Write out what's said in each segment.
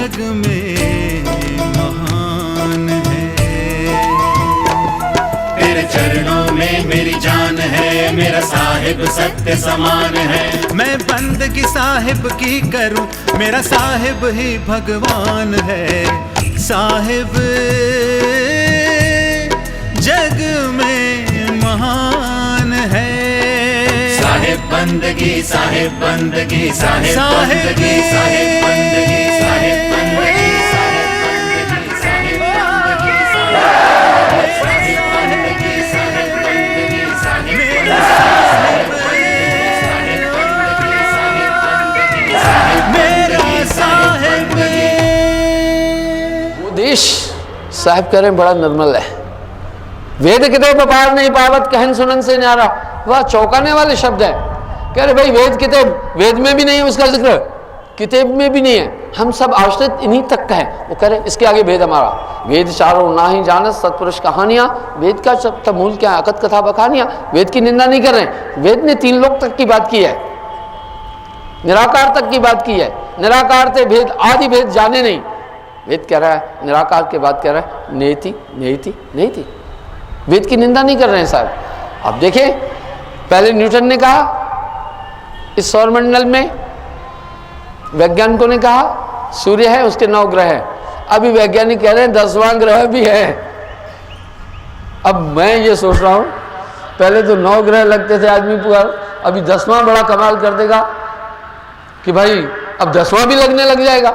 जग में महान है। तेरे चरणों में मेरी जान है, मेरा साहिब सत्य समान है। मैं बंदगी साहिब की करूं, मेरा साहिब ही भगवान है। साहिब जग में महान है। साहिब बंदगी, साहिब बंदगी, साहिब बंदगी, साहिब बंदगी, साहिब बंदगी, साहिब बंदगी, साहिब बंदगी, साहिब बंदगी, साहिब बंदगी, साहिब मेरा साहिब। वो देश साहिब कह रहे हैं बड़ा निर्मल है। वेद किताब पार नहीं पावत, कहन सुनन से न्यारा। वह चौंकाने वाले शब्द है। कह रहे भाई वेद किताब, वेद में भी नहीं है उसका जिक्र, किताब में भी नहीं है, हम सब आश्रित इन्हीं तक का है। वो कह रहे इसके आगे वेद हमारा। वेद चारों ना ही जानत सत्पुरुष कहानियां। वेद का सब मूल क्या है? अकथ कथा बखानियां। वेद की निंदा नहीं कर रहे। वेद ने 3 लोक तक की बात की है, निराकार तक की बात की है। निराकार थे भेद, आदि भेद जाने नहीं। वेद कह रहा है निराकार के बाद कह रहा है नेति नेति नेति। वेद की निंदा नहीं कर रहे हैं साहब। अब देखिए, पहले न्यूटन ने कहा इस सौरमंडल में, वैज्ञानिकों ने कहा सूर्य है, उसके 9 ग्रह हैं। अभी वैज्ञानिक कह रहे हैं 10वां ग्रह भी है। अब मैं ये सोच रहा हूँ, पहले तो 9 ग्रह लगते थे आदमी पर, अभी 10वां बड़ा कमाल कर देगा कि भाई अब 10वां भी लगने लग जाएगा।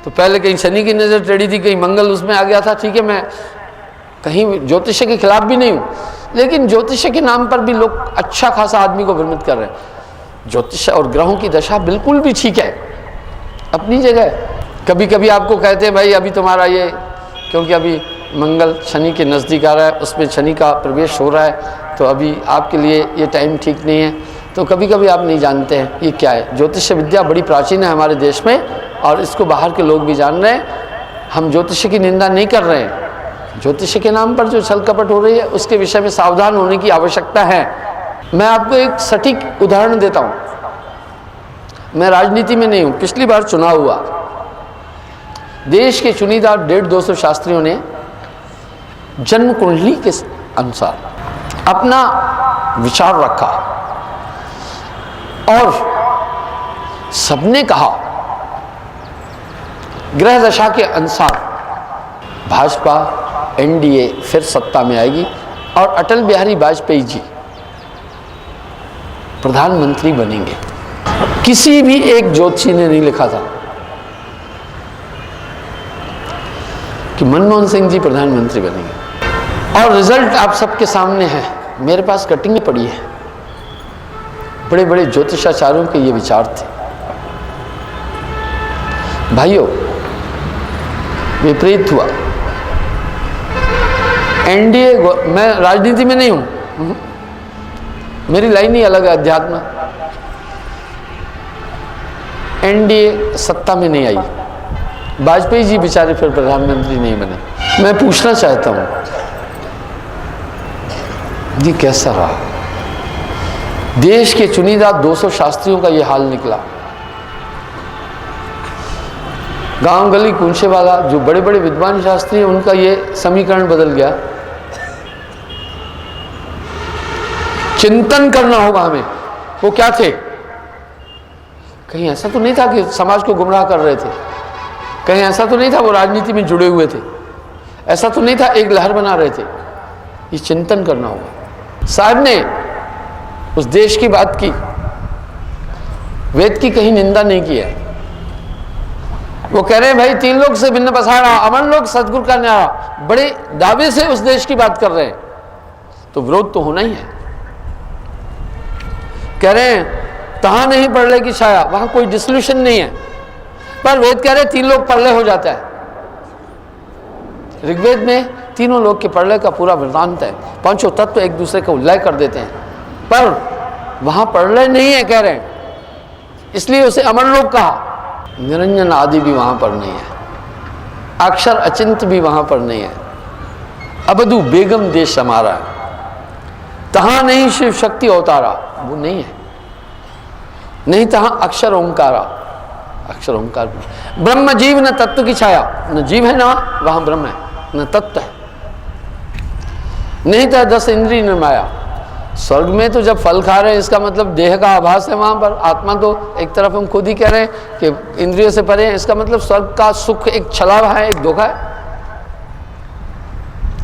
तो पहले कहीं शनि की नज़र टेढ़ी थी, कहीं मंगल उसमें आ गया था। ठीक है, मैं कहीं ज्योतिष के खिलाफ भी नहीं हूँ, लेकिन ज्योतिष के नाम पर भी लोग अच्छा खासा आदमी को भ्रमित कर रहे हैं। ज्योतिष और ग्रहों की दशा बिल्कुल भी ठीक है अपनी जगह। कभी कभी आपको कहते हैं भाई अभी तुम्हारा ये, क्योंकि अभी मंगल शनि के नज़दीक आ रहा है, उसमें शनि का प्रवेश हो रहा है, तो अभी आपके लिए ये टाइम ठीक नहीं है। तो कभी कभी आप नहीं जानते हैं ये क्या है। ज्योतिष विद्या बड़ी प्राचीन है हमारे देश में, और इसको बाहर के लोग भी जान रहे हैं। हम ज्योतिष की निंदा नहीं कर रहे हैं। ज्योतिष के नाम पर जो छल कपट हो रही है उसके विषय में सावधान होने की आवश्यकता है। मैं आपको एक सटीक उदाहरण देता हूँ। मैं राजनीति में नहीं हूँ। पिछली बार चुनाव हुआ, देश के चुनिंदा 150-200 शास्त्रियों ने जन्म कुंडली के अनुसार अपना विचार रखा, और सबने कहा ग्रह दशा के अनुसार भाजपा एनडीए फिर सत्ता में आएगी और अटल बिहारी वाजपेयी जी प्रधानमंत्री बनेंगे। किसी भी एक ज्योतिषी ने नहीं लिखा था कि मनमोहन सिंह जी प्रधानमंत्री बनेंगे। और रिजल्ट आप सबके सामने है, मेरे पास कटिंग पड़ी है। बड़े बड़े ज्योतिषाचार्यों के ये विचार थे। भाइयों, विपरीत हुआ। एनडीए, मैं राजनीति में नहीं हूं, मेरी लाइन ही अलग है, अध्यात्म। एनडीए सत्ता में नहीं आई, वाजपेयी जी बेचारे फिर प्रधानमंत्री नहीं बने। मैं पूछना चाहता हूं ये कैसा रहा? देश के चुनिंदा 200 शास्त्रियों का ये हाल निकला। गांव गली कूंचे वाला जो बड़े बड़े विद्वान शास्त्री हैं, उनका ये समीकरण बदल गया। चिंतन करना होगा हमें, वो क्या थे? कहीं ऐसा तो नहीं था कि समाज को गुमराह कर रहे थे, कहीं ऐसा तो नहीं था वो राजनीति में जुड़े हुए थे, ऐसा तो नहीं था एक लहर बना रहे थे। ये चिंतन करना होगा। साहब ने उस देश की बात की, वेद की कहीं निंदा नहीं की है। वो कह रहे हैं भाई 3 लोग से भिन्न पसारा, अमन लोग सदगुरु का न्यारा। बड़े दावे से उस देश की बात कर रहे हैं, तो विरोध तो होना ही है। कह रहे हैं तहां नहीं प्रलय की छाया, वहां कोई डिसोल्यूशन नहीं है, पर वेद कह रहे 3 लोग प्रलय हो जाता है। ऋग्वेद में 3 लोग के प्रलय का पूरा वृत्तांत है। 5 तत्व एक दूसरे को लय कर देते हैं, पर वहां प्रलय नहीं है कह रहे हैं, इसलिए उसे अमर लोक कहा। निरंजन आदि भी वहां पर नहीं है, अक्षर अचिंत भी वहां पर नहीं है। अबधु बेगम देश हमारा है, तहां नहीं शिव शक्ति अवतारा, वो नहीं है। नहीं तहां अक्षर ओंकारा, अक्षर ओंकार ब्रह्म जीव न तत्व की छाया, न जीव है ना वहां ब्रह्म है, न तत्व है, नहीं था 10 इंद्रिय न माया। स्वर्ग में तो जब फल खा रहे हैं इसका मतलब देह का आभास है वहां पर, आत्मा तो एक तरफ हम खुद ही कह रहे हैं कि इंद्रियों से परे हैं, इसका मतलब स्वर्ग का सुख एक छलावा है, एक धोखा है।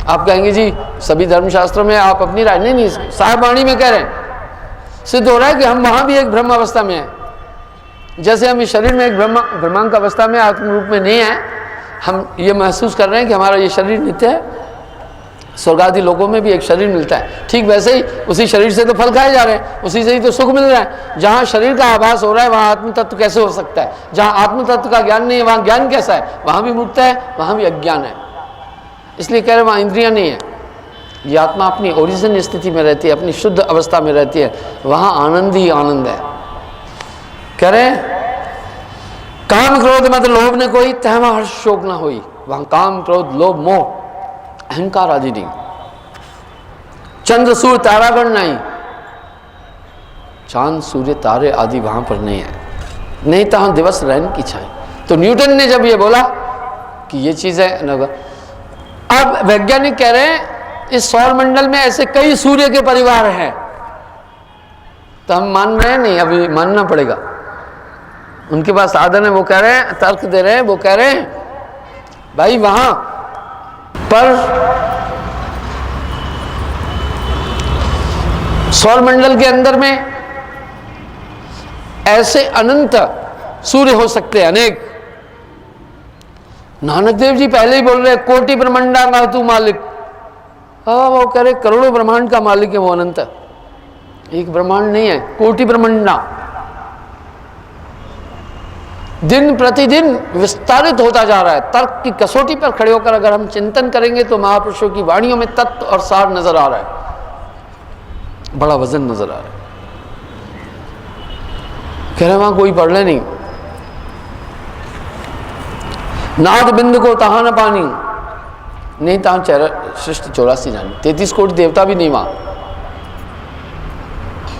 आप कहेंगे जी सभी धर्मशास्त्रों में आप अपनी राय, नहीं साहब वाणी में कह रहे हैं, सिद्ध हो रहा है कि हम वहां भी एक ब्रह्म अवस्था में हैं। जैसे हम इस शरीर में एक ब्रह्मांक अवस्था में आत्म रूप में नहीं है, हम ये महसूस कर रहे हैं कि हमारा ये शरीर नित्य है, स्वर्ग आदि लोगों में भी एक शरीर मिलता है, ठीक वैसे ही उसी शरीर से तो फल खाए जा रहे हैं, उसी से ही तो सुख मिल रहा है। जहाँ शरीर का आभास हो रहा है वहाँ आत्म तत्व कैसे हो सकता है? जहाँ आत्म तत्व का ज्ञान नहीं है वहाँ ज्ञान कैसा है? वहाँ भी मुक्त है, वहाँ भी अज्ञान है। इसलिए कह रहे वहाँ इंद्रियाँ नहीं है, ये आत्मा अपनी ओरिजिन स्थिति में रहती है, अपनी शुद्ध अवस्था में रहती है, वहाँ आनंद ही आनंद है। कह रहे काम क्रोध मत लोभ न कोई, तहमा हर्ष शोक न होई। वहाँ काम क्रोध लोभ मोह अहंकार आदि नहीं, चंद्र सूर्य तारागण नहीं, चांद सूर्य तारे आदि वहां पर नहीं है, नहीं तो हम दिवस रहन की छाए। तो न्यूटन ने जब ये बोला कि ये चीज है, अब वैज्ञानिक कह रहे हैं इस सौर मंडल में ऐसे कई सूर्य के परिवार हैं, तो हम मान रहे हैं नहीं, अभी मानना पड़ेगा। उनके पास साधन है, वो कह रहे हैं, तर्क दे रहे हैं, वो कह रहे हैं भाई वहां पर सौर मंडल के अंदर में ऐसे अनंत सूर्य हो सकते हैं, अनेक। नानक देव जी पहले ही बोल रहे हैं कोटि ब्रह्मांडा का तू मालिक। वो कह रहे करोड़ों ब्रह्मांड का मालिक है वो अनंत, एक ब्रह्मांड नहीं है, कोटि ब्रह्मांडा। दिन प्रतिदिन विस्तारित होता जा रहा है। तर्क की कसौटी पर खड़े होकर अगर हम चिंतन करेंगे तो महापुरुषों की वाणियों में तत्व और सार नजर आ रहा है, बड़ा वजन नजर आ रहा है। कह रहे वहां कोई पढ़ ले नहीं, नाद बिंद को तहा न पानी, नहीं तहा चेहरा सृष्टि 84 जानी, 33 कोटि देवता भी नहीं वहां,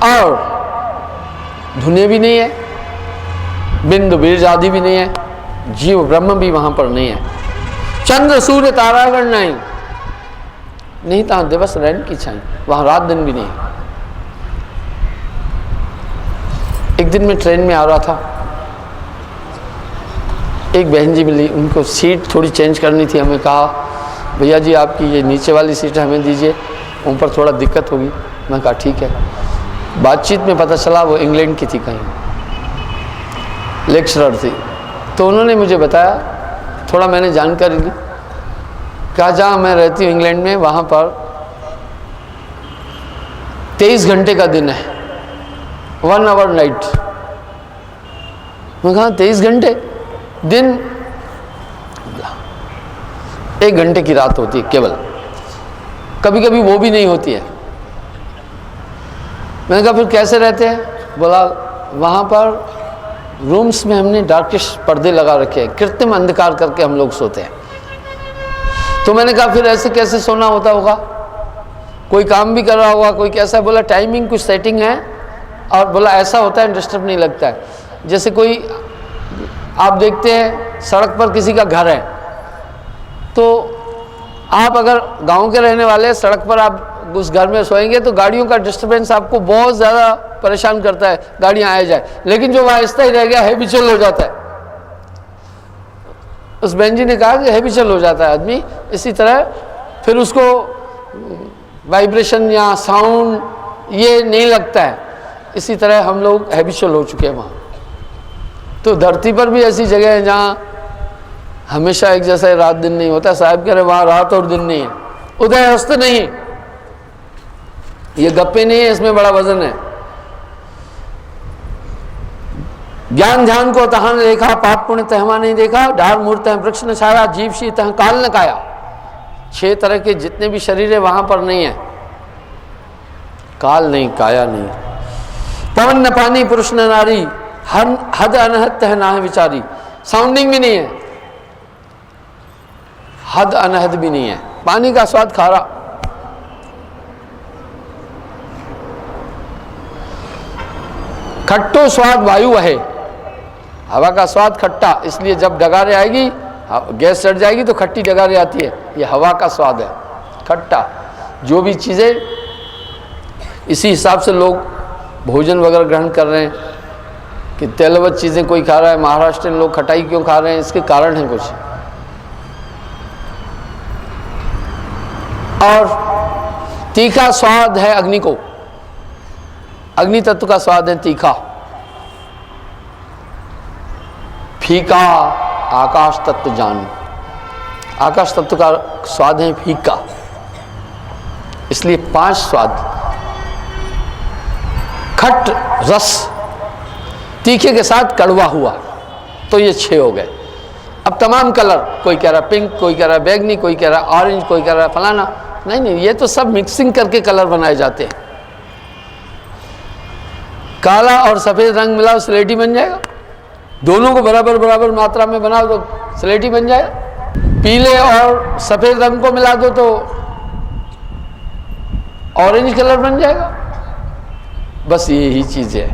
और धुने भी नहीं है, बिंदु बीज आदि भी नहीं है, जीव ब्रह्म भी वहां पर नहीं है, चंद्र सूर्य तारागण नहीं, नहीं तो दिवस रहन की छाई, वहां रात दिन भी नहीं है। एक दिन मैं ट्रेन में आ रहा था, एक बहन जी मिली, उनको सीट थोड़ी चेंज करनी थी। हमें कहा भैया जी आपकी ये नीचे वाली सीट हमें दीजिए, ऊपर थोड़ा दिक्कत होगी। मैं कहा ठीक है। बातचीत में पता चला वो इंग्लैंड की थी, कहीं लेक्चरर थी, तो उन्होंने मुझे बताया, थोड़ा मैंने जानकारी ली। कहा जहाँ मैं रहती हूँ इंग्लैंड में, वहाँ पर 23 घंटे का दिन है, 1 आवर नाइट। मैं कहा 23 घंटे दिन, 1 घंटे की रात होती है केवल, कभी कभी वो भी नहीं होती है। मैंने कहा फिर कैसे रहते हैं? बोला वहाँ पर रूम्स में हमने डार्किश पर्दे लगा रखे हैं, कृत्रिम अंधकार करके हम लोग सोते हैं। तो मैंने कहा फिर ऐसे कैसे सोना होता होगा, कोई काम भी कर रहा होगा, कोई कैसा? बोला टाइमिंग कुछ सेटिंग है, और बोला ऐसा होता है डिस्टर्ब नहीं लगता है। जैसे कोई आप देखते हैं सड़क पर किसी का घर है, तो आप अगर गांव के रहने वाले, सड़क पर आप उस घर में सोएंगे तो गाड़ियों का डिस्टर्बेंस आपको बहुत ज़्यादा परेशान करता है, गाड़ियां आए जाए, लेकिन जो आहिस्ता ही रह गया हैबिचुअल हो जाता है। उस बहन जी ने कहा कि हैबिचुअल हो जाता है आदमी, इसी तरह फिर उसको वाइब्रेशन या साउंड ये नहीं लगता है, इसी तरह हम लोग हैबिचुअल हो चुके हैं वहाँ। तो धरती पर भी ऐसी जगह है जहाँ हमेशा एक जैसा रात दिन नहीं होता। साहब कह रहे वहाँ रात और दिन नहीं है, उदय अस्त नहीं है, ये गप्पे नहीं है, इसमें बड़ा वजन है। ज्ञान ध्यान को तहां ने देखा, पाप पुण्य तहमा नहीं देखा, ढार मूर्त है वृक्ष न छाया, जीव शी तह काल न काया। 6 तरह के जितने भी शरीर है वहां पर नहीं है, काल नहीं, काया नहीं। पवन न पानी पुरुष न नारी, हद अनहद तह ना है विचारी। साउंडिंग भी नहीं है, हद अनहद भी नहीं है, पानी का स्वाद खारा। खट्टो स्वाद वायु है, हवा का स्वाद खट्टा, इसलिए जब डगारे आएगी, गैस चढ़ जाएगी तो खट्टी डगारे आती है, ये हवा का स्वाद है, खट्टा। जो भी चीज़ें, इसी हिसाब से लोग भोजन वगैरह ग्रहण कर रहे हैं कि तेलवत चीज़ें कोई खा रहा है। महाराष्ट्र लोग खटाई क्यों खा रहे हैं, इसके कारण है कुछ। और तीखा स्वाद है अग्नि को, अग्नि तत्व का स्वाद है तीखा। फीका आकाश तत्व जान, आकाश तत्व का स्वाद है फीका। इसलिए 5 स्वाद, खट रस, तीखे के साथ कड़वा हुआ, तो ये 6 हो गए। अब तमाम कलर, कोई कह रहा पिंक, कोई कह रहा बैगनी, कोई कह रहा ऑरेंज, कोई कह रहा फलाना। नहीं नहीं, ये तो सब मिक्सिंग करके कलर बनाए जाते हैं। काला और सफ़ेद रंग मिलाओ, स्लेटी बन जाएगा। दोनों को बराबर बराबर मात्रा में बनाओ तो स्लेटी बन जाएगा। पीले और सफ़ेद रंग को मिला दो तो ऑरेंज कलर बन जाएगा। बस यही चीज़ है।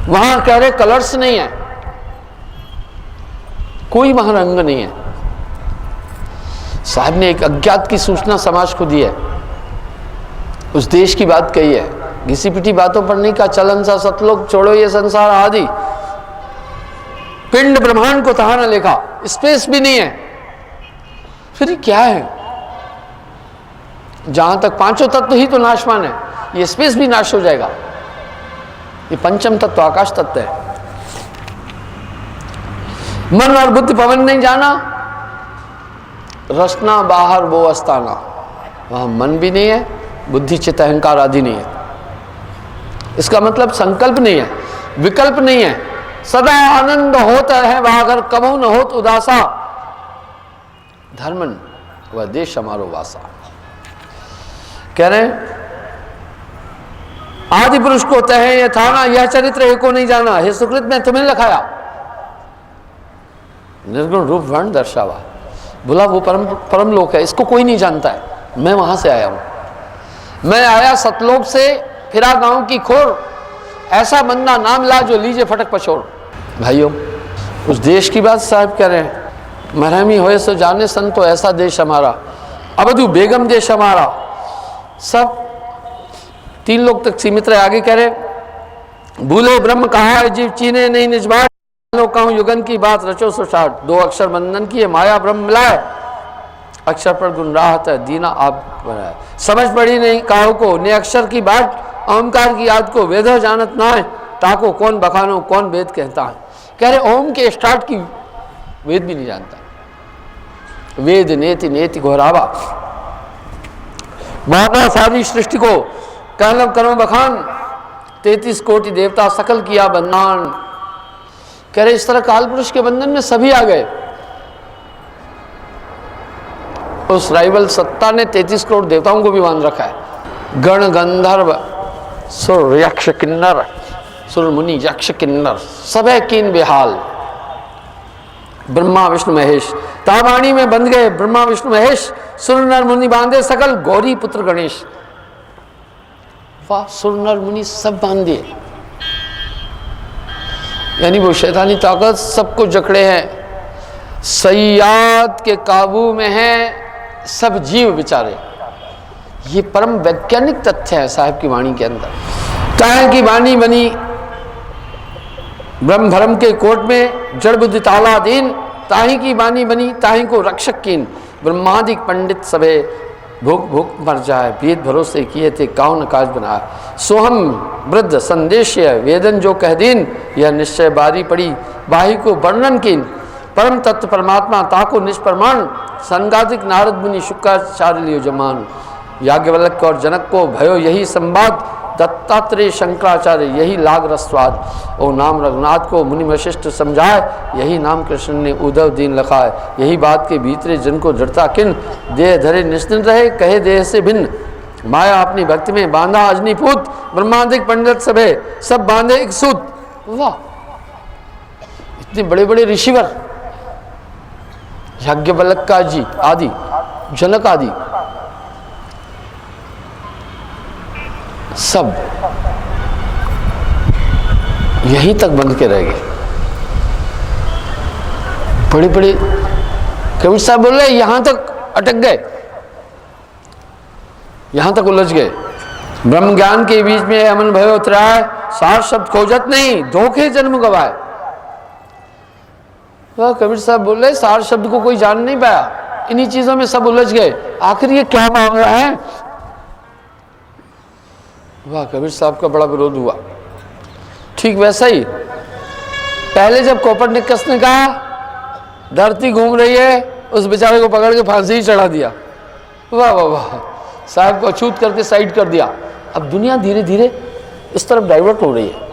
वहाँ कह रहे कलर्स नहीं है, कोई वहाँ रंग नहीं है। साहब ने एक अज्ञात की सूचना समाज को दी है, उस देश की बात कही है। घिसी पिटी बातों पर नहीं कहा, चलन सा सतलोक छोड़ो ये संसार आदि, पिंड ब्रह्मांड को तहा न लेखा, स्पेस भी नहीं है। फिर क्या है? जहां तक 5 तत्व ही तो नाशवान है, ये स्पेस भी नाश हो जाएगा। ये पंचम तत्व आकाश तत्व है। मन और बुद्धि पवन नहीं जाना, रसना बाहर वो अस्ताना। वहां मन भी नहीं है, बुद्धि चित्त अहंकार आदि नहीं है। इसका मतलब संकल्प नहीं है, विकल्प नहीं है, सदा आनंद होता है वह, अगर कबहू न होत उदासा। धर्मन वह देश हमारो वासा। कह रहे हैं आदि पुरुष को तह ये थाना, यह चरित्र एको नहीं जाना। हे सुकृत में तुम्हें लिखाया, निर्गुण रूप वर्ण दर्शावा। बोला वो परम लोक है, इसको कोई नहीं जानता है। मैं वहां से आया हूं, मैं आया सतलोक से, फिरा गांव की खोर, ऐसा बंदा नाम ला जो लीजे फटक पछोड़। भाइयों, उस देश की बात साहब कह रहे हैं, मरहमी होए सो जाने संतो, ऐसा देश हमारा, अवधु बेगम देश हमारा। सब 3 लोग तक सीमित रहे। आगे कह रहे भूले ब्रह्म कहा है जीव चीने नहीं निज बात, लोग कहूं युगन की बात रचो सो साठ। 2 अक्षर बंधन की है माया ब्रह्म मिलाए, अक्षर पर गुण राहत है दीना आप बनाए। समझ पड़ी नहीं काहो को ने अक्षर की बात, ओमकार की याद को वेद जानत ना है, ताको कौन बखानो कौन वेद कहता है। कह रहे ओम के स्टार्ट की वेद भी नहीं जानता। वेद नेति नेति घोरावा, माना सारी सृष्टि को कहलम करो बखान, 33 कोटि देवता सकल किया बंधन। कह रहे इस तरह काल पुरुष के बंधन में सभी आ गए। उस राइवल सत्ता ने 33 करोड़ देवताओं को भी बांध रखा है। गण गंधर्व सुर यक्ष किन्नर, सुर मुनि यक्ष किन्नर, सबे कीन बेहाल। ब्रह्मा विष्णु महेश तावाणी में बंध गए। ब्रह्मा विष्णु महेश, सुर नर मुनि बांधे सकल, गौरी पुत्र गणेश। वाह, सुर नर मुनि सब बांध दिए। यानी वो शैतानी ताकत सबको जकड़े हैं, सयाद के काबू में है सब जीव बेचारे। ये परम वैज्ञानिक तथ्य है साहिब की वाणी के अंदर। ताहे की वाणी बनी ब्रह्म भरम के कोट में, जड़ बुद्धि तालादीन, ताही की वाणी बनी ताही को रक्षक कीन। ब्रह्मादिक पंडित सभे भूख भूख मर जाए, वेद भरोसे किए थे काउन काज बनाया। सोहम वृद्ध संदेश वेदन जो कह दीन, यह निश्चय बारी पड़ी बाही को वर्णन कीन। परम तत्व परमात्मा ताको निष्प्रमाण, संगादिक नारद मुनि शुक्राचार्य लियो जमान। याज्ञवल्क्य और जनक को भयो यही संवाद, दत्तात्रेय शंकराचार्य यही लाग रसवाद। ओ नाम रघुनाथ को मुनि वशिष्ठ समझाए, यही नाम कृष्ण ने उद्धव दीन लखाए। यही बात के भीतरे जन को दृढ़ता किन, देह धरे निश्चिंत रहे कहे देह से भिन्न। माया अपनी भक्ति में बांधा अजनीपूत, ब्रह्मादिक पंडित सभे सब बांधे एक सूत। वाह, इतने बड़े बड़े ऋषिवर, याज्ञवल्क्य जी आदि, जनक आदि, सब यहीं तक बंध के रह गए। पढ़ी पढ़ी कबीर साहब बोल रहे यहाँ तक अटक गए, यहाँ तक उलझ गए। ब्रह्म ज्ञान के बीच में अमन भयो उतराय, सार शब्द खोजत नहीं, धोखे जन्म गवाए। वह कबीर साहब बोल रहे सार शब्द को कोई जान नहीं पाया, इन्हीं चीजों में सब उलझ गए, आखिर ये क्या मांग रहा है। वाह, कबीर साहब का बड़ा विरोध हुआ। ठीक वैसा ही पहले जब कोपरनिकस ने कहा धरती घूम रही है, उस बेचारे को पकड़ के फांसी ही चढ़ा दिया। वाह वाह वाह, साहब को अछूत करके साइड कर दिया। अब दुनिया धीरे धीरे इस तरफ डाइवर्ट हो रही है।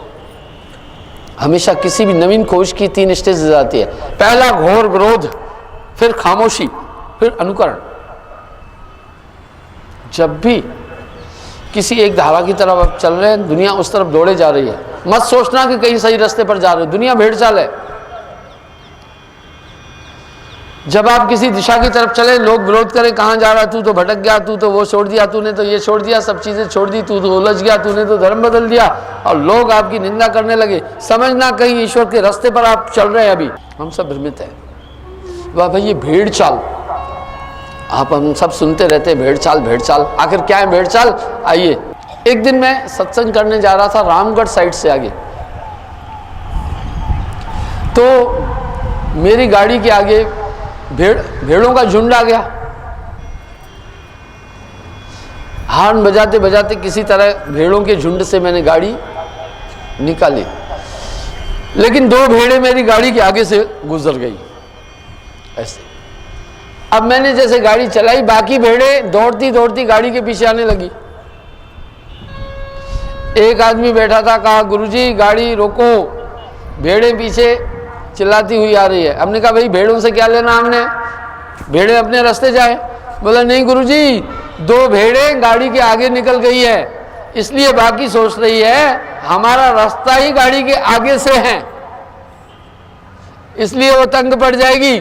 हमेशा किसी भी नवीन खोज की 3 स्टेज आती है। पहला घोर विरोध, फिर खामोशी, फिर अनुकरण। जब भी किसी एक धारा की तरफ आप चल रहे हैं, दुनिया उस तरफ दौड़े जा रही है। मत सोचना कि कहीं सही रास्ते पर जा रहे हो, दुनिया भेड़ चाल है। जब आप किसी दिशा की तरफ चले, लोग विरोध करें, कहाँ जा रहा तू तो भटक गया, तू तो वो छोड़ दिया, तूने तो ये छोड़ दिया, सब चीजें छोड़ दी, तू तो उलझ गया, तूने तो धर्म बदल दिया, और लोग आपकी निंदा करने लगे, समझना कहीं ईश्वर के रास्ते पर आप चल रहे हैं। अभी हम सब भ्रमित हैं। वाह भाई, ये भेड़ चाल आप हम सब सुनते रहते हैं, भेड़ चाल भेड़ चाल। आखिर क्या है भेड़ चाल? आइए, एक दिन मैं सत्संग करने जा रहा था रामगढ़ साइड से आगे, तो मेरी गाड़ी के आगे भेड़ों का झुंड आ गया। हॉर्न बजाते बजाते किसी तरह भेड़ों के झुंड से मैंने गाड़ी निकाली, लेकिन 2 भेड़ें मेरी गाड़ी के आगे से गुजर गई ऐसे। अब मैंने जैसे गाड़ी चलाई, बाकी भेड़ें दौड़ती दौड़ती गाड़ी के पीछे आने लगी। एक आदमी बैठा था, कहा गुरुजी गाड़ी रोको, भेड़ें पीछे चिल्लाती हुई आ रही है। हमने कहा भाई भेड़ों से क्या लेना, हमने भेड़ें अपने रास्ते जाए। बोला नहीं गुरुजी, 2 भेड़ें गाड़ी के आगे निकल गई है, इसलिए बाकी सोच रही है हमारा रास्ता ही गाड़ी के आगे से है, इसलिए वो तंग पड़ जाएगी।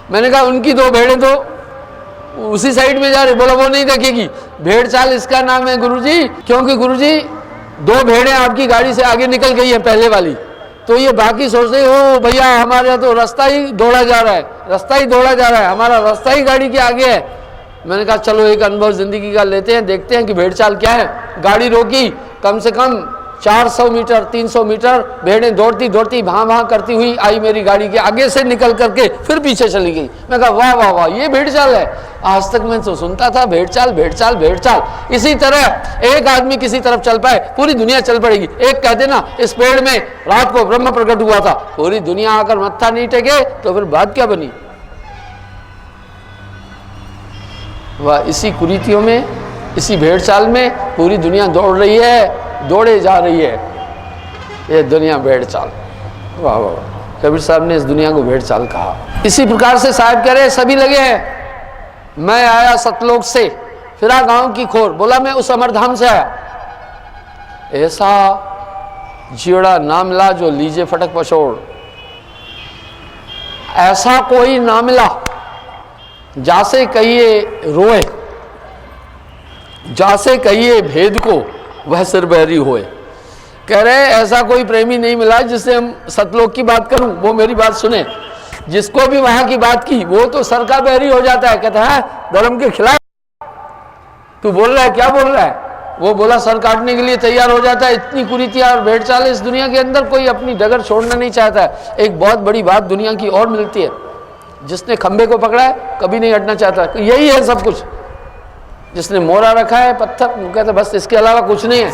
मैंने कहा उनकी 2 भेड़ें तो उसी साइड में जा रही। बोला वो नहीं देखेगी, भेड़ चाल इसका नाम है गुरुजी, क्योंकि गुरुजी 2 भेड़ें आपकी गाड़ी से आगे निकल गई है पहले वाली, तो ये बाकी सोच रहे हो भैया हमारा तो रास्ता ही दौड़ा जा रहा है, रास्ता ही दौड़ा जा रहा है, हमारा रास्ता ही गाड़ी के आगे है। मैंने कहा चलो एक अनुभव जिंदगी का लेते हैं, देखते हैं कि भेड़ चाल क्या है। गाड़ी रोकी, कम से कम 400 मीटर 300 मीटर भेड़ें दौड़ती दौड़ती भां भां करती हुई आई मेरी गाड़ी के आगे से निकल करके फिर पीछे चली गई। मैं कहा वाह वाह वाह, ये भेड़ चाल है। आज तक मैं तो सुनता था भेड़ चाल भेड़ चाल भेड़ चाल। इसी तरह एक आदमी किसी तरफ चल पाए, पूरी दुनिया चल पड़ेगी। एक कहते ना इस पेड़ में रात को ब्रह्म प्रकट हुआ था, पूरी दुनिया आकर मत्था नहीं टेके तो फिर बात क्या बनी। वह इसी कुरीतियों में, इसी भेड़ चाल में पूरी दुनिया दौड़ रही है, दौड़े जा रही है। ये दुनिया भेड़ चाल। वाह वाह, कबीर साहब ने इस दुनिया को भेड़ चाल कहा। इसी प्रकार से साहब कह रहे सभी लगे हैं। मैं आया सतलोक से, फिरा गांव की खोर, बोला मैं उस अमरधाम से आया। ऐसा जियोड़ा नाम ला जो लीजे फटक पछोड़, ऐसा कोई ना मिला जासे कहिए रोए, जासे कहिए भेद को वह सिर बहरी होए। कह रहे ऐसा कोई प्रेमी नहीं मिला जिससे हम सतलोक की बात करूं, वो मेरी बात सुने। जिसको भी वहां की बात की वो तो सर का बहरी हो जाता है, कहता है धर्म के खिलाफ तू बोल रहा है, क्या बोल रहा है। वो बोला सर काटने के लिए तैयार हो जाता है। इतनी कुरीतियां और भेड़ चाल इस दुनिया के अंदर, कोई अपनी डगर छोड़ना नहीं चाहता है। एक बहुत बड़ी बात दुनिया की और मिलती है, जिसने खंबे को पकड़ा है कभी नहीं हटना चाहता। यही है सब कुछ। जिसने मोहरा रखा है पत्थर, वो कहता बस इसके अलावा कुछ नहीं है।